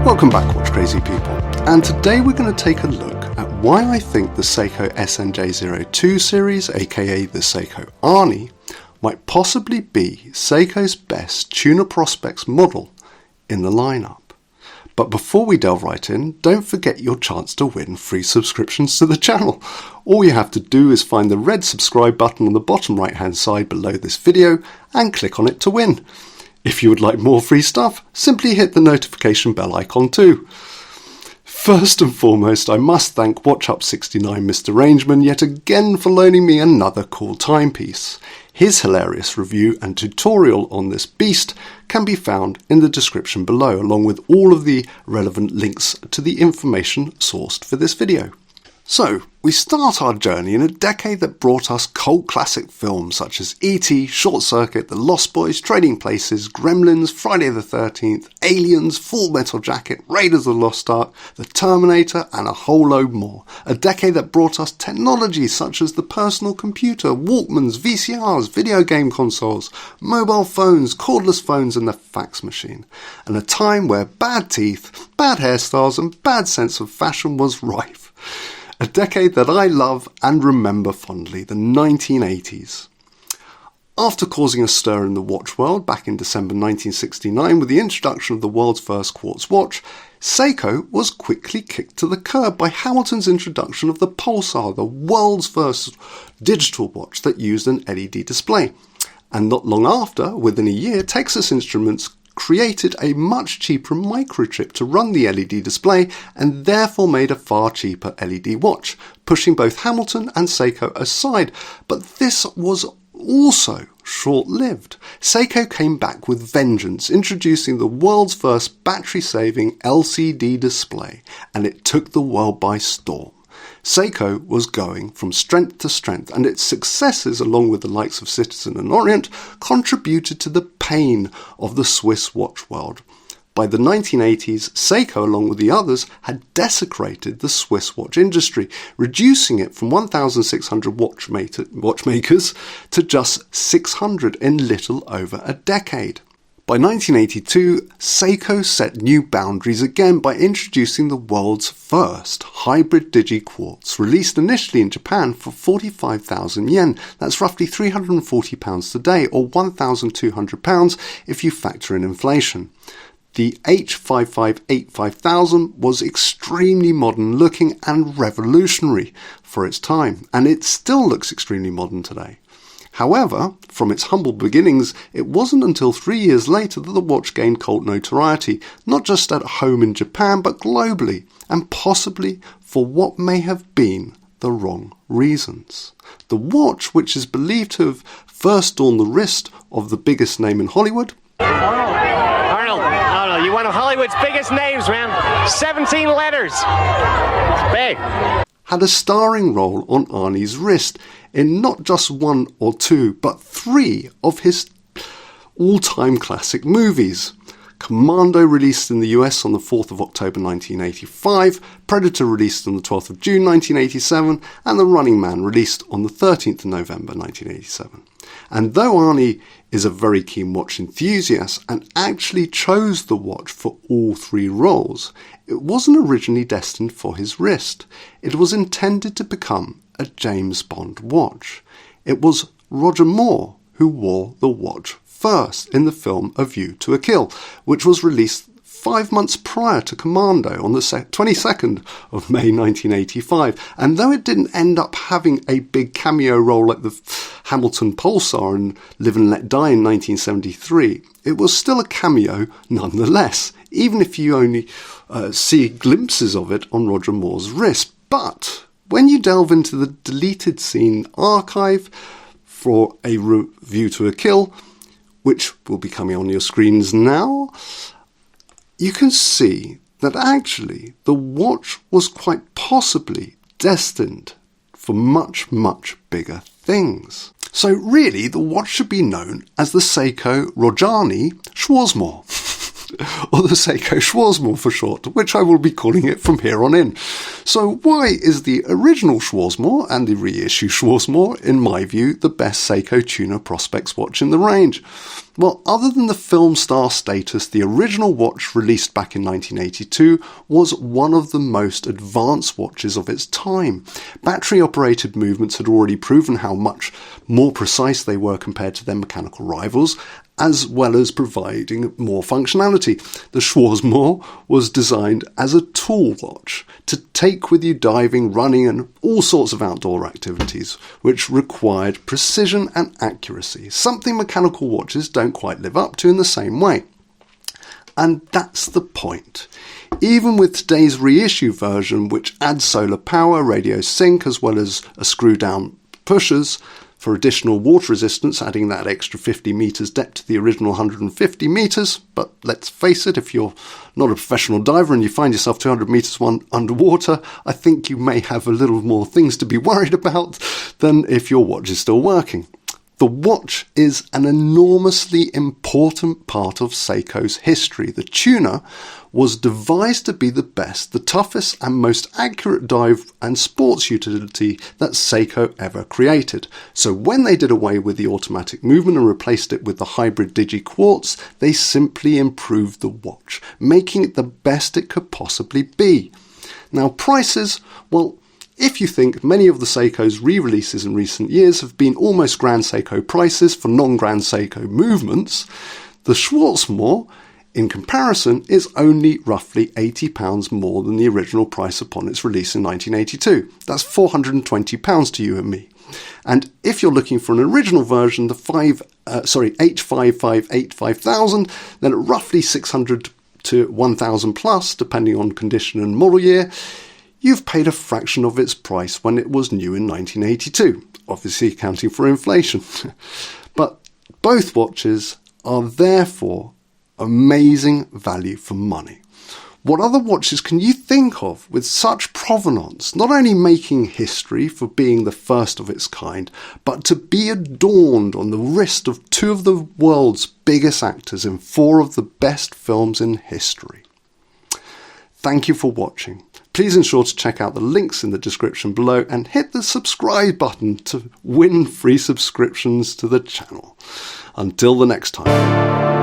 Welcome back, Watch Crazy people, and today we're going to take a look at why I think the SEIKO SNJ025 series, aka the SEIKO ARNIE, might possibly be SEIKO's best tuner prospects model in the lineup. But before we delve right in, don't forget your chance to win free subscriptions to the channel. All you have to do is find the red subscribe button on the bottom right hand side below this video and click on it to win. If you would like more free stuff, simply hit the notification bell icon too. First and foremost, I must thank WatchUp69 Mr. Rangeman yet again for loaning me another cool timepiece. His hilarious review and tutorial on this beast can be found in the description below, along with all of the relevant links to the information sourced for this video. So, we start our journey in a decade that brought us cult classic films such as E.T., Short Circuit, The Lost Boys, Trading Places, Gremlins, Friday the 13th, Aliens, Full Metal Jacket, Raiders of the Lost Ark, The Terminator, and a whole load more. A decade that brought us technology such as the personal computer, Walkmans, VCRs, video game consoles, mobile phones, cordless phones, and the fax machine. And a time where bad teeth, bad hairstyles, and bad sense of fashion was rife. A decade that I love and remember fondly, the 1980s. After causing a stir in the watch world back in December 1969 with the introduction of the world's first quartz watch, SEIKO was quickly kicked to the curb by Hamilton's introduction of the Pulsar, the world's first digital watch that used an LED display. And not long after, within a year, Texas Instruments created a much cheaper microchip to run the LED display and therefore made a far cheaper LED watch, pushing both Hamilton and SEIKO aside. But this was also short-lived. SEIKO came back with vengeance, introducing the world's first battery-saving LCD display, and it took the world by storm. SEIKO was going from strength to strength, and its successes, along with the likes of Citizen and Orient, contributed to the pain of the Swiss watch world. By the 1980s, SEIKO, along with the others, had desecrated the Swiss watch industry, reducing it from 1,600 watchmakers to just 600 in little over a decade. By 1982, SEIKO set new boundaries again by introducing the world's first hybrid digi-quartz, released initially in Japan for 45,000 yen. That's roughly £340 today, or £1,200 if you factor in inflation. The H558-5000 was extremely modern looking and revolutionary for its time, and it still looks extremely modern today. However, from its humble beginnings, it wasn't until 3 years later that the watch gained cult notoriety, not just at home in Japan, but globally, and possibly for what may have been the wrong reasons. The watch, which is believed to have first adorned the wrist of the biggest name in Hollywood, Arnold, you're one of Hollywood's biggest names, man. 17 letters. It's big. Had a starring role on Arnie's wrist in not just one or two, but three of his all-time classic movies. Commando, released in the US on the 4th of October 1985, Predator, released on the 12th of June 1987, and The Running Man, released on the 13th of November 1987. And though Arnie is a very keen watch enthusiast and actually chose the watch for all three roles, it wasn't originally destined for his wrist. It was intended to become a James Bond watch. It was Roger Moore who wore the watch first in the film A View to a Kill, which was released 5 months prior to Commando on the 22nd of May 1985. And though it didn't end up having a big cameo role like the Hamilton Pulsar in Live and Let Die in 1973, it was still a cameo nonetheless, even if you only see glimpses of it on Roger Moore's wrist. But when you delve into the deleted scene archive for A View to a Kill, which will be coming on your screens now, you can see that actually the watch was quite possibly destined for much, much bigger things. So really, the watch should be known as the SEIKO Rojani Schwarzmore, or the SEIKO Schwarzmore for short, which I will be calling it from here on in. So why is the original Schwarzmore and the reissue Schwarzmore, in my view, the best SEIKO tuner prospects watch in the range? Well, other than the film star status, the original watch released back in 1982 was one of the most advanced watches of its time. Battery-operated movements had already proven how much more precise they were compared to their mechanical rivals, as well as providing more functionality. The Schwarzmore was designed as a tool watch to take with you diving, running and all sorts of outdoor activities, which required precision and accuracy, something mechanical watches don't quite live up to in the same way. And that's the point. Even with today's reissue version, which adds solar power, radio sync, as well as a screw-down pushers, for additional water resistance, adding that extra 50 metres depth to the original 150 metres. But let's face it, if you're not a professional diver and you find yourself 200 metres underwater, I think you may have a little more things to be worried about than if your watch is still working. The watch is an enormously important part of Seiko's history. The tuner was devised to be the best, the toughest and most accurate dive and sports utility that Seiko ever created. So when they did away with the automatic movement and replaced it with the hybrid digi-quartz, they simply improved the watch, making it the best it could possibly be. Now prices, well, if you think many of the Seiko's re-releases in recent years have been almost Grand Seiko prices for non-Grand Seiko movements, the Schwarzmore, in comparison, is only roughly £80 more than the original price upon its release in 1982. That's £420 to you and me. And if you're looking for an original version, the H558-5000, then at roughly 600 to 1000 plus, depending on condition and model year, you've paid a fraction of its price when it was new in 1982, obviously accounting for inflation. But both watches are therefore amazing value for money. What other watches can you think of with such provenance, not only making history for being the first of its kind, but to be adorned on the wrist of two of the world's biggest actors in four of the best films in history? Thank you for watching. Please ensure to check out the links in the description below and hit the subscribe button to win free subscriptions to the channel. Until the next time.